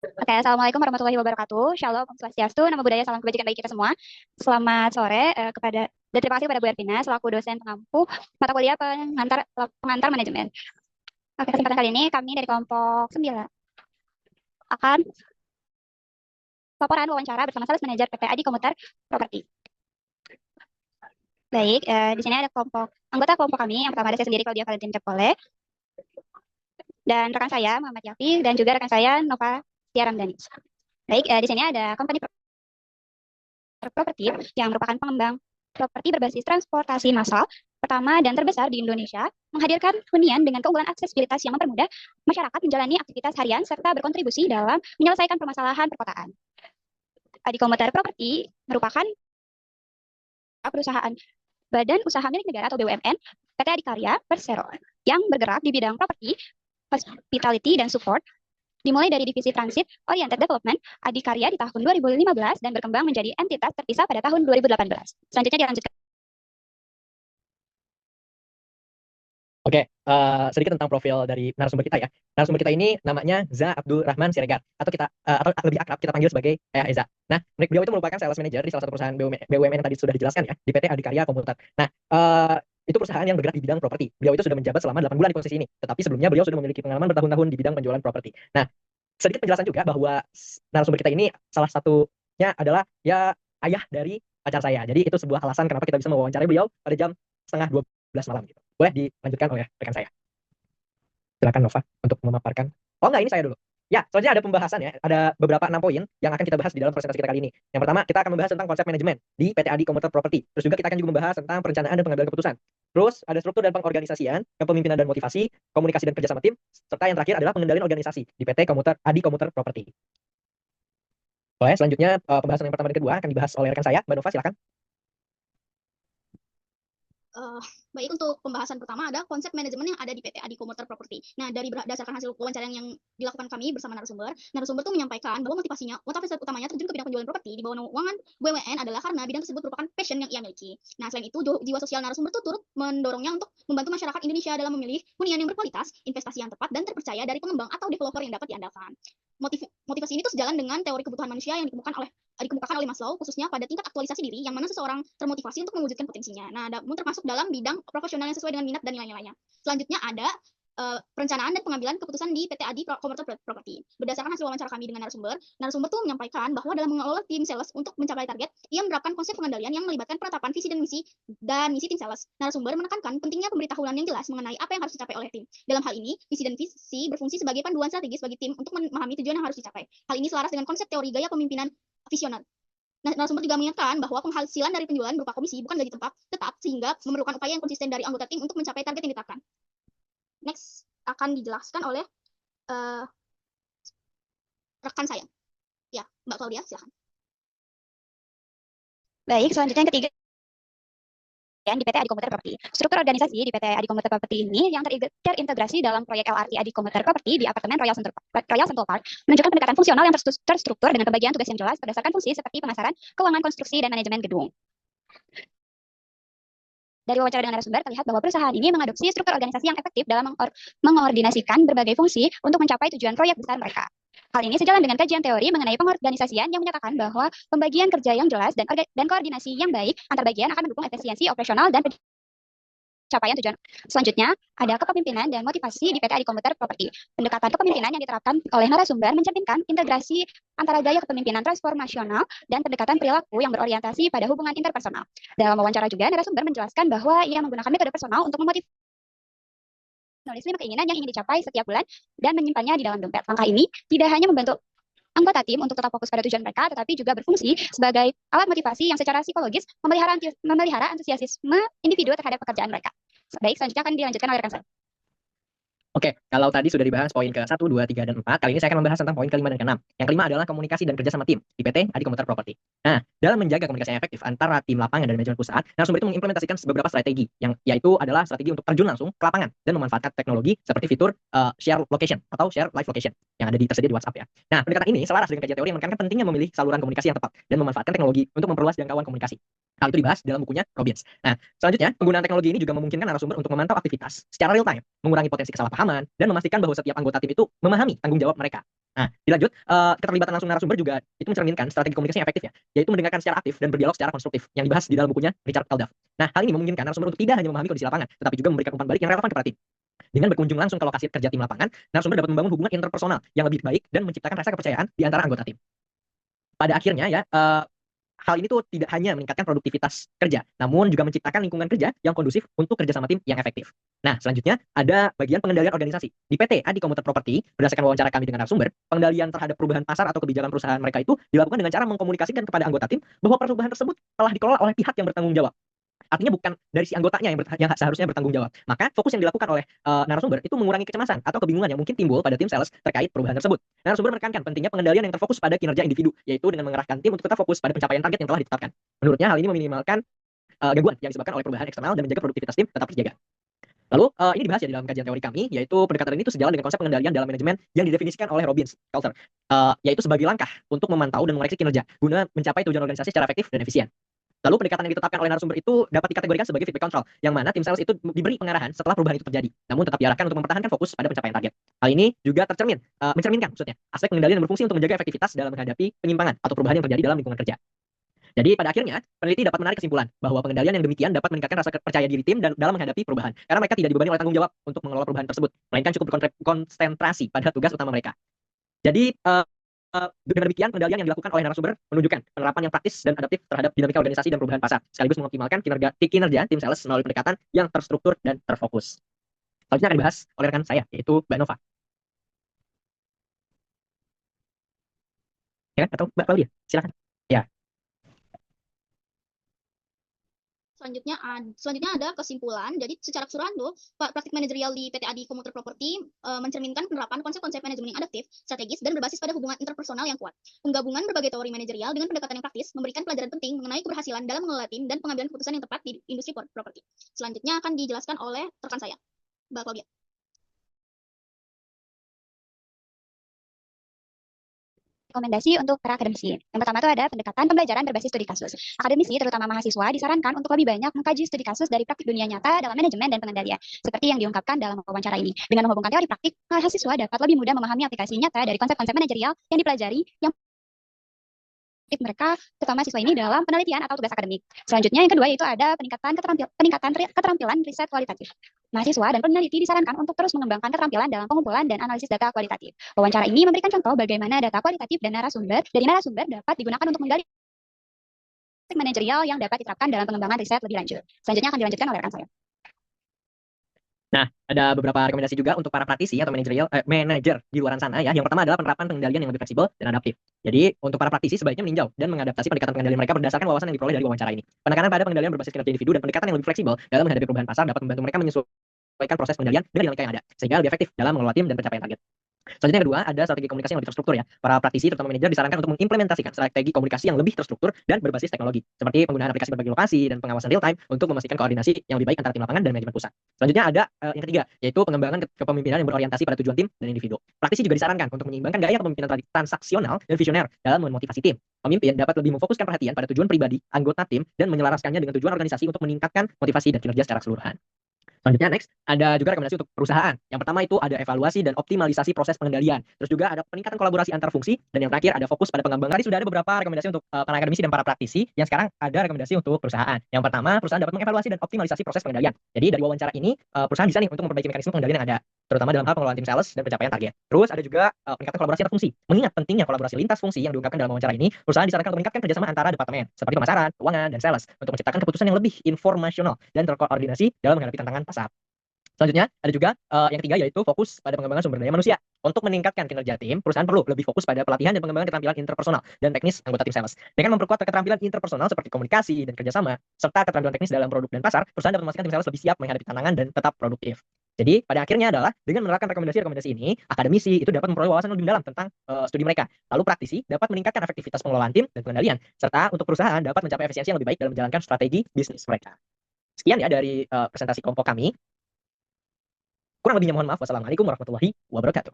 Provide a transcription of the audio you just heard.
Oke, Assalamualaikum warahmatullahi wabarakatuh. Shalom, Om Swastiastu, nama budaya, salam kebajikan bagi kita semua. Selamat sore dan terima kasih kepada Bu Ervina selaku dosen pengampu mata kuliah pengantar manajemen. Oke, kesempatan kali ini kami dari kelompok 9 akan laporan wawancara bersama Sales Manager PT Adi Komuter Property. Baik, di sini ada anggota kelompok kami. Yang pertama ada saya sendiri, Claudia Valentin Cepole, dan rekan saya Muhammad Yafi, dan juga rekan saya Nova Tiaramdani. Baik, di sini ada company properti yang merupakan pengembang properti berbasis transportasi massal pertama dan terbesar di Indonesia, menghadirkan hunian dengan keunggulan aksesibilitas yang mempermudah masyarakat menjalani aktivitas harian serta berkontribusi dalam menyelesaikan permasalahan perkotaan. Adi Komuter Property merupakan perusahaan badan usaha milik negara atau BUMN PT Adikarya Persero yang bergerak di bidang properti, hospitality, dan support, dimulai dari divisi Transit Oriented Development Adikarya di tahun 2015 dan berkembang menjadi entitas terpisah pada tahun 2018. Selanjutnya dilanjutkan. Oke, sedikit tentang profil dari narasumber kita ya. Narasumber kita ini namanya Za Abdul Rahman Siregar, atau lebih akrab kita panggil sebagai Ayah Eza. Nah, beliau itu merupakan sales manager di salah satu perusahaan BUMN yang tadi sudah dijelaskan ya, di PT Adikarya Komuter. Nah, itu perusahaan yang bergerak di bidang properti. Beliau itu sudah menjabat selama 8 bulan di posisi ini, tetapi sebelumnya beliau sudah memiliki pengalaman bertahun-tahun di bidang penjualan properti. Nah, sedikit penjelasan juga bahwa narasumber kita ini salah satunya adalah ya ayah dari pacar saya. Jadi itu sebuah alasan kenapa kita bisa mewawancarai beliau pada jam setengah 12 malam gitu. Boleh dilanjutkan oleh rekan saya. Silakan Nova untuk memaparkan. Oh enggak, ini saya dulu. Ya, soalnya ada pembahasan ya. Ada beberapa 6 poin yang akan kita bahas di dalam presentasi kita kali ini. Yang pertama, kita akan membahas tentang konsep manajemen di PT Adi Komuter Property. Terus juga kita akan juga membahas tentang perencanaan dan pengambilan keputusan. Terus ada struktur dan pengorganisasian, kepemimpinan dan motivasi, komunikasi dan kerjasama tim, serta yang terakhir adalah pengendalian organisasi di PT Adi Komuter Property. Boleh, selanjutnya pembahasan yang pertama dan kedua akan dibahas oleh rekan saya, Mbak Nova, silakan. Baik, untuk pembahasan pertama ada konsep manajemen yang ada di PT Adi Komuter Property. Nah, dari berdasarkan hasil wawancara yang dilakukan kami bersama narasumber tuh menyampaikan bahwa motivasi utamanya terjun ke bidang penjualan properti di bawah naungan BUMN adalah karena bidang tersebut merupakan passion yang ia miliki. Nah, selain itu, jiwa sosial narasumber tuh turut mendorongnya untuk membantu masyarakat Indonesia dalam memilih hunian yang berkualitas, investasi yang tepat, dan terpercaya dari pengembang atau developer yang dapat diandalkan. Motivasi ini tuh sejalan dengan teori kebutuhan manusia yang dikemukakan oleh Maslow, khususnya pada tingkat aktualisasi diri, yang mana seseorang termotivasi untuk mewujudkan potensinya. Nah, namun termasuk dalam bidang profesional yang sesuai dengan minat dan nilai-nilainya. Selanjutnya ada perencanaan dan pengambilan keputusan di PT Adi Komuter Property. Berdasarkan hasil wawancara kami dengan narasumber tuh menyampaikan bahwa dalam mengelola tim sales untuk mencapai target, ia menerapkan konsep pengendalian yang melibatkan penetapan visi dan misi tim sales. Narasumber menekankan pentingnya pemberitahuan yang jelas mengenai apa yang harus dicapai oleh tim. Dalam hal ini, visi dan visi berfungsi sebagai panduan strategis bagi tim untuk memahami tujuan yang harus dicapai. Hal ini selaras dengan konsep teori gaya pemimpinan visioner. Nah, narasumber juga mengingatkan bahwa penghasilan dari penjualan berupa komisi bukan gaji tetap, sehingga memerlukan upaya yang konsisten dari anggota tim untuk mencapai target yang ditetapkan. Next akan dijelaskan oleh rekan saya. Ya, Mbak Claudia, silakan. Baik, selanjutnya yang ketiga di PT Adi Komuter Property. Struktur organisasi di PT Adi Komuter Property ini yang terintegrasi dalam proyek LRT Adi Komuter Property di apartemen Royal Central Park menunjukkan pendekatan fungsional yang terstruktur dengan pembagian tugas yang jelas berdasarkan fungsi seperti pemasaran, keuangan, konstruksi, dan manajemen gedung. Dari wawancara dengan narasumber terlihat bahwa perusahaan ini mengadopsi struktur organisasi yang efektif dalam mengordinasikan berbagai fungsi untuk mencapai tujuan proyek besar mereka. Hal ini sejalan dengan kajian teori mengenai pengorganisasian yang menyatakan bahwa pembagian kerja yang jelas dan koordinasi yang baik antar bagian akan mendukung efisiensi operasional dan pencapaian tujuan. Selanjutnya, ada kepemimpinan dan motivasi di PT Adi Komuter Property. Pendekatan kepemimpinan yang diterapkan oleh narasumber mencerminkan integrasi antara gaya kepemimpinan transformasional dan pendekatan perilaku yang berorientasi pada hubungan interpersonal. Dalam wawancara juga, narasumber menjelaskan bahwa ia menggunakan metode personal untuk menulis 5 keinginan yang ingin dicapai setiap bulan dan menyimpannya di dalam dompet. Langkah ini tidak hanya membantu anggota tim untuk tetap fokus pada tujuan mereka, tetapi juga berfungsi sebagai alat motivasi yang secara psikologis memelihara antusiasme individu terhadap pekerjaan mereka. Baik, selanjutnya akan dilanjutkan oleh rekan saya. Oke, kalau tadi sudah dibahas poin ke 1, 2, 3, dan 4, kali ini saya akan membahas tentang poin kelima dan ke-6. Yang kelima adalah komunikasi dan kerja sama tim di PT Adi Komuter Property. Nah, dalam menjaga komunikasi yang efektif antara tim lapangan dan manajemen perusahaan, narasumber itu mengimplementasikan beberapa strategi, yang yaitu adalah strategi untuk terjun langsung ke lapangan dan memanfaatkan teknologi seperti fitur share location atau share live location yang ada tersedia di WhatsApp ya. Nah, pendekatan ini selaras dengan kajian teori yang menekankan pentingnya memilih saluran komunikasi yang tepat dan memanfaatkan teknologi untuk memperluas jangkauan komunikasi. Hal itu dibahas dalam bukunya Robbins. Nah, selanjutnya, penggunaan teknologi ini juga memungkinkan narasumber untuk memantau aktivitas secara real time, mengurangi potensi kesalahpahaman, dan memastikan bahwa setiap anggota tim itu memahami tanggung jawab mereka. Nah, dilanjut, keterlibatan langsung narasumber juga itu mencerminkan strategi komunikasi yang efektif ya, yaitu mendengarkan secara aktif dan berdialog secara konstruktif, yang dibahas di dalam bukunya Richard L. Duff. Nah, hal ini memungkinkan narasumber untuk tidak hanya memahami kondisi lapangan, tetapi juga memberikan umpan balik yang relevan kepada tim. Dengan berkunjung langsung ke lokasi kerja tim lapangan, narasumber dapat membangun hubungan interpersonal yang lebih baik dan menciptakan rasa kepercayaan di antara anggota tim. Pada akhirnya ya, hal ini tuh tidak hanya meningkatkan produktivitas kerja, namun juga menciptakan lingkungan kerja yang kondusif untuk kerja sama tim yang efektif. Nah, selanjutnya ada bagian pengendalian organisasi. Di PT Adi Komuter Property, berdasarkan wawancara kami dengan narasumber, pengendalian terhadap perubahan pasar atau kebijakan perusahaan mereka itu dilakukan dengan cara mengkomunikasikan kepada anggota tim bahwa perubahan tersebut telah dikelola oleh pihak yang bertanggung jawab. Artinya bukan dari si anggotanya yang seharusnya bertanggung jawab. Maka fokus yang dilakukan oleh narasumber itu mengurangi kecemasan atau kebingungan yang mungkin timbul pada tim sales terkait perubahan tersebut. Narasumber menekankan pentingnya pengendalian yang terfokus pada kinerja individu, yaitu dengan mengerahkan tim untuk tetap fokus pada pencapaian target yang telah ditetapkan. Menurutnya hal ini meminimalkan gangguan yang disebabkan oleh perubahan eksternal dan menjaga produktivitas tim tetap terjaga. Lalu ini dibahas ya di dalam kajian teori kami, yaitu pendekatan ini itu sejalan dengan konsep pengendalian dalam manajemen yang didefinisikan oleh Robbins Culture, yaitu sebagai langkah untuk memantau dan mengoreksi kinerja guna mencapai tujuan organisasi secara efektif dan efisien. Lalu pendekatan yang ditetapkan oleh narasumber itu dapat dikategorikan sebagai feedback control, yang mana tim sales itu diberi pengarahan setelah perubahan itu terjadi, namun tetap diarahkan untuk mempertahankan fokus pada pencapaian target. Hal ini juga mencerminkan maksudnya aspek pengendalian yang berfungsi untuk menjaga efektivitas dalam menghadapi penyimpangan atau perubahan yang terjadi dalam lingkungan kerja. Jadi pada akhirnya peneliti dapat menarik kesimpulan bahwa pengendalian yang demikian dapat meningkatkan rasa percaya diri tim dan dalam menghadapi perubahan, karena mereka tidak dibebani oleh tanggung jawab untuk mengelola perubahan tersebut, melainkan cukup berkonsentrasi pada tugas utama mereka. Jadi dengan demikian, pengendalian yang dilakukan oleh narasumber menunjukkan penerapan yang praktis dan adaptif terhadap dinamika organisasi dan perubahan pasar, sekaligus mengoptimalkan kinerja tim sales melalui pendekatan yang terstruktur dan terfokus. Selanjutnya akan dibahas oleh rekan saya, yaitu Mbak Nova. Ya kan? Atau Mbak Claudia? Silakan. Ya. Selanjutnya ada kesimpulan. Jadi secara keseluruhan tuh praktik manajerial di PT Adi Komuter Property mencerminkan penerapan konsep-konsep manajemen yang adaptif, strategis, dan berbasis pada hubungan interpersonal yang kuat. Penggabungan berbagai teori manajerial dengan pendekatan yang praktis memberikan pelajaran penting mengenai keberhasilan dalam mengelola tim dan pengambilan keputusan yang tepat di industri properti. Selanjutnya akan dijelaskan oleh rekan saya, Mbak Claudia. Rekomendasi untuk para akademisi. Yang pertama itu ada pendekatan pembelajaran berbasis studi kasus. Akademisi, terutama mahasiswa, disarankan untuk lebih banyak mengkaji studi kasus dari praktik dunia nyata dalam manajemen dan pengendalian, seperti yang diungkapkan dalam wawancara ini. Dengan menghubungkan teori praktik, mahasiswa dapat lebih mudah memahami aplikasi nyata dari konsep-konsep manajerial yang dipelajari yang mereka, terutama siswa ini, dalam penelitian atau tugas akademik. Selanjutnya, yang kedua yaitu ada peningkatan keterampilan riset kualitatif. Mahasiswa dan peneliti disarankan untuk terus mengembangkan keterampilan dalam pengumpulan dan analisis data kualitatif. Wawancara ini memberikan contoh bagaimana data kualitatif dan dari narasumber dapat digunakan untuk menggali manajerial yang dapat diterapkan dalam pengembangan riset lebih lanjut. Selanjutnya akan dilanjutkan oleh rekan saya. Nah, ada beberapa rekomendasi juga untuk para praktisi atau manajer di luar sana ya. Yang pertama adalah penerapan pengendalian yang lebih fleksibel dan adaptif. Jadi, untuk para praktisi sebaiknya meninjau dan mengadaptasi pendekatan pengendalian mereka berdasarkan wawasan yang diperoleh dari wawancara ini. Penekanan pada pengendalian berbasis kinerja individu dan pendekatan yang lebih fleksibel dalam menghadapi perubahan pasar dapat membantu mereka menyesuaikan proses pengendalian dengan dinamika yang ada, sehingga lebih efektif dalam mengelola tim dan pencapaian target. Selanjutnya yang kedua, ada strategi komunikasi yang lebih terstruktur ya. Para praktisi terutama manajer disarankan untuk mengimplementasikan strategi komunikasi yang lebih terstruktur dan berbasis teknologi, seperti penggunaan aplikasi berbagai lokasi dan pengawasan real time untuk memastikan koordinasi yang lebih baik antara tim lapangan dan manajemen pusat. Selanjutnya ada yang ketiga, yaitu pengembangan kepemimpinan yang berorientasi pada tujuan tim dan individu. Praktisi juga disarankan untuk menyeimbangkan gaya kepemimpinan transaksional dan visioner dalam memotivasi tim. Pemimpin dapat lebih memfokuskan perhatian pada tujuan pribadi anggota tim dan menyelaraskannya dengan tujuan organisasi untuk meningkatkan motivasi dan kinerja secara keseluruhan. Selanjutnya next, ada juga rekomendasi untuk perusahaan. Yang pertama itu ada evaluasi dan optimalisasi proses pengendalian. Terus juga ada peningkatan kolaborasi antar fungsi. Dan yang terakhir ada fokus pada pengembangan. Tadi sudah ada beberapa rekomendasi untuk para akademisi dan para praktisi. Yang sekarang ada rekomendasi untuk perusahaan. Yang pertama, perusahaan dapat mengevaluasi dan optimalisasi proses pengendalian. Jadi dari wawancara ini, perusahaan bisa nih untuk memperbaiki mekanisme pengendalian yang ada, terutama dalam hal pengelolaan tim sales dan pencapaian target. Terus ada juga peningkatan kolaborasi antar fungsi. Mengingat pentingnya kolaborasi lintas fungsi yang diungkapkan dalam wawancara ini, perusahaan disarankan untuk meningkatkan kerjasama antara departemen seperti pemasaran, keuangan, dan sales untuk menciptakan keputusan yang lebih informasional dan terkoordinasi dalam menghadapi tantangan pasar. Selanjutnya, ada juga yang ketiga yaitu fokus pada pengembangan sumber daya manusia. Untuk meningkatkan kinerja tim, perusahaan perlu lebih fokus pada pelatihan dan pengembangan keterampilan interpersonal dan teknis anggota tim sales. Dengan memperkuat keterampilan interpersonal seperti komunikasi dan kerjasama, serta keterampilan teknis dalam produk dan pasar, perusahaan dapat memastikan tim sales lebih siap menghadapi tantangan dan tetap produktif. Jadi, pada akhirnya adalah dengan menerapkan rekomendasi-rekomendasi ini, akademisi itu dapat memperoleh wawasan lebih mendalam tentang studi mereka. Lalu praktisi dapat meningkatkan efektivitas pengelolaan tim dan pengendalian, serta untuk perusahaan dapat mencapai efisiensi yang lebih baik dalam menjalankan strategi bisnis mereka. Sekian ya dari presentasi kelompok kami. Kurang lebihnya mohon maaf. Wassalamualaikum warahmatullahi wabarakatuh.